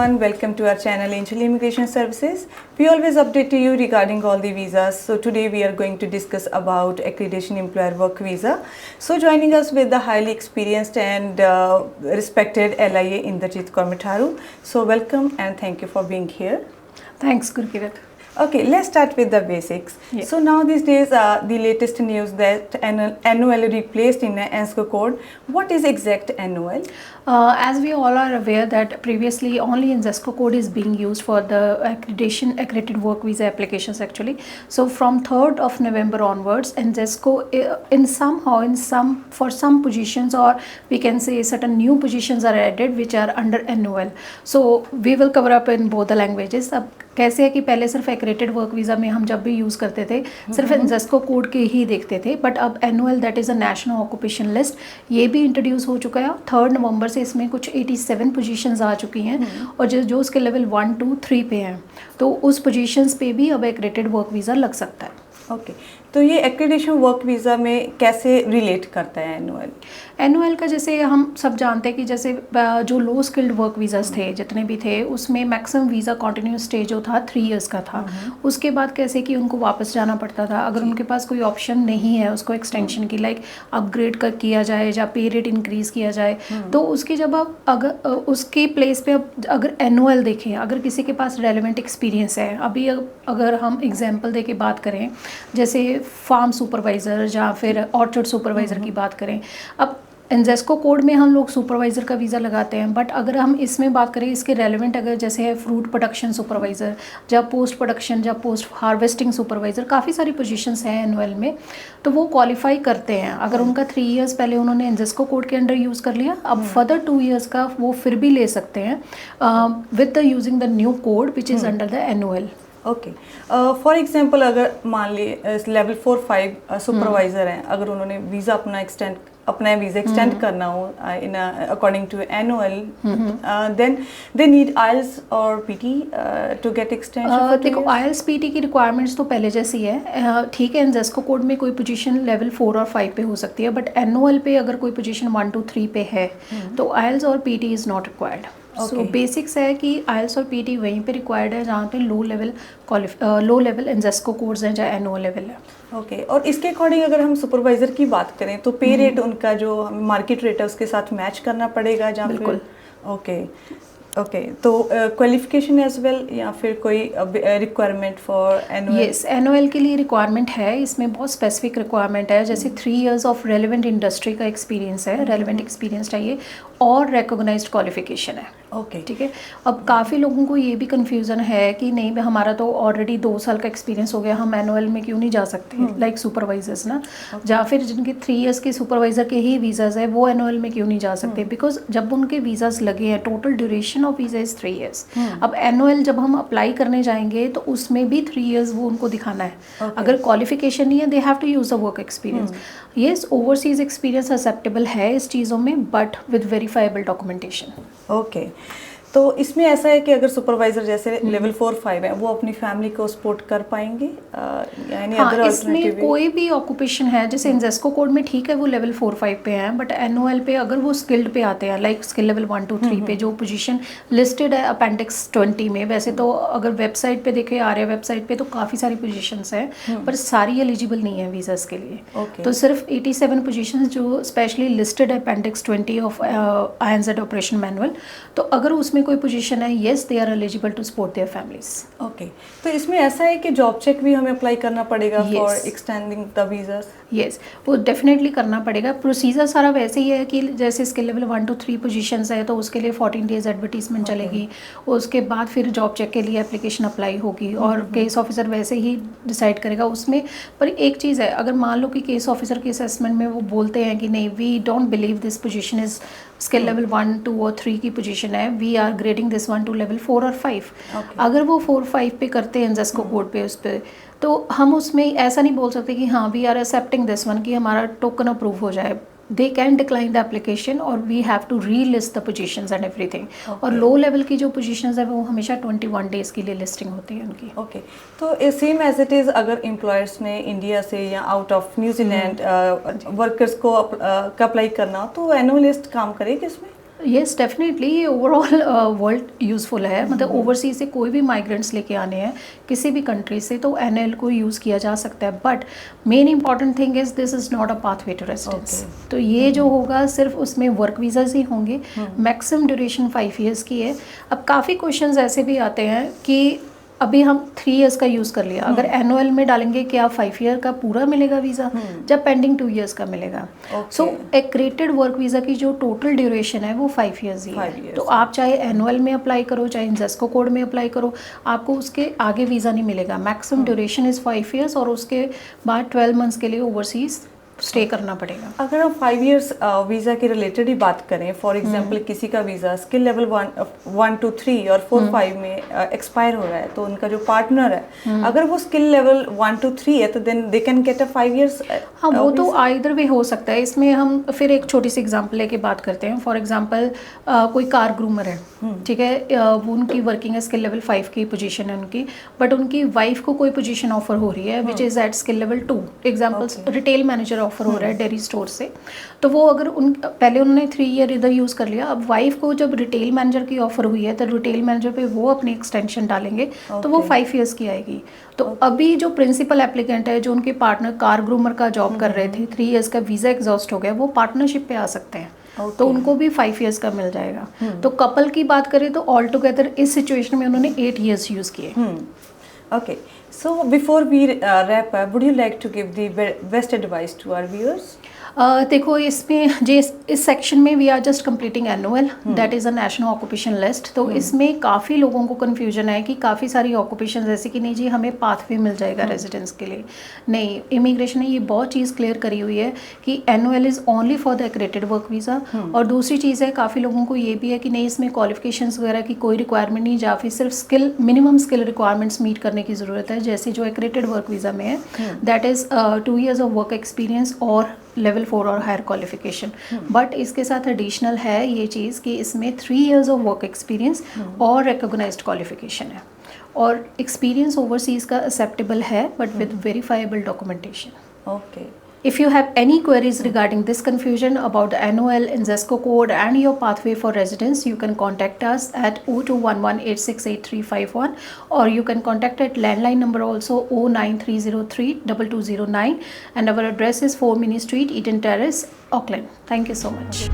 everyone, welcome to our channel Angel Immigration Services. We always update to you regarding all the visas. So today we are going to discuss about accreditation employer work visa. So joining us with the highly experienced and respected LIA Indrajit Kaur Mitharu. So welcome and thank you for being here. Thanks Gurkirat. Okay, let's start with the basics. Yeah. So now these days, the latest news that NOL replaced in ENSCO code. What is exact NOL? As we all are aware that previously only ENSCO code is being used for the accredited work visa applications actually. So from 3rd of November onwards, ENSCO for some positions, or we can say certain new positions are added which are under NOL. So we will cover up in both the languages. अब कैसे है कि पहले सिर्फ accredited work visa में हम जब भी यूज़ करते थे सिर्फ ENSCO कोड के ही देखते थे, बट अब NOL that is a national occupation list ये भी इंट्रोड्यूस हो चुका है. 3 नवंबर से इसमें कुछ 87 पोजीशंस आ चुकी हैं और जो उसके लेवल 1, 2, 3 पे हैं तो उस पोजीशंस पे भी अब एक्रेडिटेड वर्क वीज़ा लग सकता है. ओके तो ये एक्रेडिटेशन वर्क वीज़ा में कैसे रिलेट करता है NOL का जैसे हम सब जानते हैं कि जैसे जो लो स्किल्ड वर्क वीज़ाज थे जितने भी थे उसमें मैक्सिमम वीज़ा कंटिन्यूस स्टे जो था 3 इयर्स का था. उसके बाद कैसे कि उनको वापस जाना पड़ता था अगर उनके पास कोई ऑप्शन नहीं है उसको एक्सटेंशन की, लाइक अपग्रेड किया जाए या पे रेट इंक्रीज़ किया जाए. तो उसकी जब आप अगर उसकी प्लेस पे अब अगर NOL देखें, अगर किसी के पास रेलिवेंट एक्सपीरियंस है, अभी अगर हम एग्जाम्पल दे के बात करें जैसे फार्म सुपरवाइज़र या फिर ऑर्चर्ड सुपरवाइज़र की बात करें, अब ENSCO कोड में हम लोग सुपरवाइज़र का वीज़ा लगाते हैं, बट अगर हम इसमें बात करें इसके रेलेवेंट अगर जैसे है फ्रूट प्रोडक्शन सुपरवाइज़र या पोस्ट प्रोडक्शन या पोस्ट हार्वेस्टिंग सुपरवाइज़र, काफ़ी सारी पोजीशंस हैं NOL में, तो वो क्वालिफाई करते हैं. अगर उनका 3 इयर्स पहले उन्होंने ENSCO कोड के अंडर यूज़ कर लिया, अब फर्दर 2 इयर्स का वो फिर भी ले सकते हैं with the using the new code which is under the NOL. Okay for example अगर मान लिए लेवल 4-5 सुपरवाइज़र हैं, अगर उन्होंने वीज़ा अपना वीज़ा एक्सटेंड करना हो in according to NOL, then they need IELTS और PT टू गेट एक्सटेंशन. देखो IELTS PT की रिक्वायरमेंट्स तो पहले जैसी है. ठीक है, ENSCO कोड में कोई पोजीशन लेवल 4 और 5 पे हो सकती है, बट NOL पे अगर कोई पोजीशन 1, 2, 3 पे है तो IELTS और PT is not required. So basics है कि IELTS और PT वहीं पे रिक्वायर्ड है जहाँ पे लो लेवल ENSCO कोड्स हैं या NOL लेवल है. ओके और इसके अकॉर्डिंग अगर हम सुपरवाइज़र की बात करें तो पे रेट उनका जो मार्केट रेट है उसके साथ मैच करना पड़ेगा जहाँ बिल्कुल. ओके तो क्वालिफिकेशन एज वेल या फिर कोई requirement for NOL? Yes, NOL के लिए रिक्वायरमेंट है. इसमें बहुत स्पेसिफिक रिक्वायरमेंट है, जैसे 3 इयर्स ऑफ रेलिवेंट इंडस्ट्री का एक्सपीरियंस है, रेलिवेंट एक्सपीरियंस चाहिए और रिकॉग्नाइज्ड क्वालिफिकेशन है. ओके ठीक है. अब काफ़ी लोगों को ये भी कन्फ्यूज़न है कि नहीं हमारा तो ऑलरेडी 2 साल का एक्सपीरियंस हो गया, हम NOL में क्यों नहीं जा सकते, लाइक सुपरवाइजर्स ना, या फिर जिनके 3 इयर्स के सुपरवाइज़र के ही वीज़ाज़ है वो NOL में क्यों नहीं जा सकते, बिकॉज जब उनके वीज़ाज़ लगे हैं total duration of visa is 3 years. अब NOL जब हम अप्लाई करने जाएंगे तो उसमें भी 3 इयर्स वो उनको दिखाना है. अगर क्वालिफिकेशन नहीं है they have to use the work experience. Yes, overseas experience acceptable है इस चीज़ों में, but with verifiable documentation. Okay तो इसमें ऐसा है कि अगर सुपरवाइज़र जैसे लेवल 4-5 है वो अपनी फैमिली को सपोर्ट कर पाएंगे, यानी हाँ, इसमें कोई भी ऑक्यूपेशन है जैसे ENSCO कोड में ठीक है वो लेवल 4-5 पे हैं, बट NOL पे अगर वो स्किल्ड पे आते हैं, लाइक स्किल लेवल 1, 2, 3 पे जो पोजीशन लिस्टेड है अपेंडिक्स 20 में, वैसे तो अगर वेबसाइट पे देखें आर्या वेबसाइट पे तो काफ़ी सारी पोजीशंस हैं, पर सारी एलिजिबल नहीं है वीज़ास के लिए. तो सिर्फ 87 पोजीशंस जो स्पेशली लिस्टेड है appendix 20 of INZ operation manual, तो अगर उसमें कोई पोजीशन है yes they are eligible to support their families. Okay तो इसमें ऐसा है कि जॉब चेक भी हमें अप्लाई करना पड़ेगा for extending the visas? Yes, वो डेफिनेटली करना पड़ेगा. प्रोसीजर सारा वैसे ही है कि जैसे स्किल लेवल 1, 2, 3 पोजीशंस है तो उसके लिए 14 डेज एडवर्टीजमेंट चलेगी, उसके बाद फिर जॉब चेक के लिए एप्लीकेशन अप्लाई होगी और केस ऑफिसर वैसे ही डिसाइड करेगा उसमें. पर एक चीज़ है, अगर मान लो कि केस ऑफिसर के असेसमेंट में वो बोलते हैं कि नहीं we don't believe this position is skill level 1, 2 और 3 की पोजीशन है, we are grading this 1 to level 4 और 5. अगर वो 4-5 पे करते हैं ENSCO कोड पे उस पर, तो हम उसमें ऐसा नहीं बोल सकते कि हाँ we are accepting this one कि हमारा टोकन अप्रूव हो जाए. They can decline the application और we have to relist the positions and everything. और लो लेवल की जो पोजीशंस है वो हमेशा 21 डेज़ के लिए लिस्टिंग होती है उनकी. ओके तो सेम एज इट इज़ अगर एम्प्लॉयर्स ने इंडिया से या आउट ऑफ न्यूजीलैंड वर्कर्स को अप्लाई करना हो तो NOL लिस्ट काम करेगी इसमें? येस डेफिनेटली ये ओवरऑल वर्ल्ड यूज़फुल है, मतलब ओवरसीज से कोई भी माइग्रेंट्स लेके आने हैं किसी भी कंट्री से तो एनएल को यूज़ किया जा सकता है, but main important thing is this is not a pathway to residence. तो ये जो होगा सिर्फ उसमें वर्क वीज़ाज ही होंगे, मैक्सिमम ड्यूरेशन 5 ईयर्स की है। अब काफ़ी क्वेश्चंस ऐसे भी आते हैं कि अभी हम 3 इयर्स का यूज़ कर लिया, अगर एनुअल में डालेंगे क्या 5 ईयर का पूरा मिलेगा वीज़ा, जब पेंडिंग 2 इयर्स का मिलेगा। सो एक्रेटेड वर्क वीज़ा की जो टोटल ड्यूरेशन है वो 5 इयर्स ही है। तो आप चाहे एनुअल में अप्लाई करो चाहे इंजेस्को कोड में अप्लाई करो, आपको उसके आगे वीज़ा नहीं मिलेगा। मैक्सिमम ड्यूरेशन इज़ 5 इयर्स और उसके बाद 12 मंथ्स के लिए ओवरसीज़ स्टे करना पड़ेगा। अगर हम 5 इयर्स वीज़ा के रिलेटेड ही बात करें, फॉर एग्जांपल किसी का वीज़ा स्किल लेवल 1 to 3 और 4 5 में एक्सपायर हो रहा है, तो उनका जो पार्टनर है अगर वो स्किल लेवल 1 to 3 है तो then they can get a 5 years. हाँ, वो तो आइदर वे हो सकता है। इसमें हम फिर एक छोटी सी एग्जांपल लेके बात करते हैं। फॉर एग्जांपल कोई कार ग्रूमर है, ठीक है, वो उनकी वर्किंग है, स्किल लेवल 5 की पोजीशन है उनकी, बट उनकी वाइफ को कोई पोजीशन ऑफर हो रही है which is at skill level 2। Examples retail manager offer हो रहा है डेयरी स्टोर से, तो वो अगर पहले उन्होंने 3 ईयर इधर यूज़ कर लिया, अब वाइफ को जब रिटेल मैनेजर की ऑफर हुई है तो रिटेल मैनेजर पे वो अपनी एक्सटेंशन डालेंगे तो वो 5 ईयर्स की आएगी। तो अभी जो प्रिंसिपल एप्लीकेंट है, जो उनके पार्टनर कार ग्रूमर का जॉब कर रहे थे, 3 ईयर्स का वीज़ा एग्जॉस्ट हो गया, वो पार्टनरशिप पे आ सकते हैं। तो उनको भी 5 इयर्स का मिल जाएगा। तो कपल की बात करें तो ऑल टुगेदर इस सिचुएशन में उन्होंने 8 इयर्स यूज़ किए। Okay, so before we wrap up, would you like to give the best advice to our viewers? देखो, इसमें इस सेक्शन में we are just completing annual, that is a national occupation list. तो इसमें काफ़ी लोगों को कन्फ्यूजन है कि काफ़ी सारी ऑक्यूपेशन जैसे कि नहीं जी हमें पाथवे मिल जाएगा रेजिडेंस के लिए। नहीं, इमिग्रेशन ने ये बहुत चीज़ क्लियर करी हुई है कि annual is only for the accredited work visa. और दूसरी चीज़ है, काफ़ी लोगों को ये भी है कि नहीं इसमें क्वालिफिकेशंस वगैरह की कोई रिक्वायरमेंट नहीं, या फिर सिर्फ मिनिमम स्किल रिक्वायरमेंट्स मीट करने की ज़रूरत है, जैसे जो एक्रेटेड वर्क वीज़ा में है, that is 2 years of work experience और लेवल 4 और हायर क्वालिफिकेशन। बट इसके साथ एडिशनल है ये चीज़ कि इसमें 3 इयर्स ऑफ वर्क एक्सपीरियंस और रिकॉग्नाइज्ड क्वालिफिकेशन है, और एक्सपीरियंस ओवरसीज़ का एक्सेप्टेबल है but with verifiable documentation. Okay, If you have any queries regarding this confusion about the NOL, INZESCO code and your pathway for residence, you can contact us at 0211868351, or you can contact at landline number also 093032209, and our address is 4 Mini Street, Eden Terrace, Auckland. Thank you so much.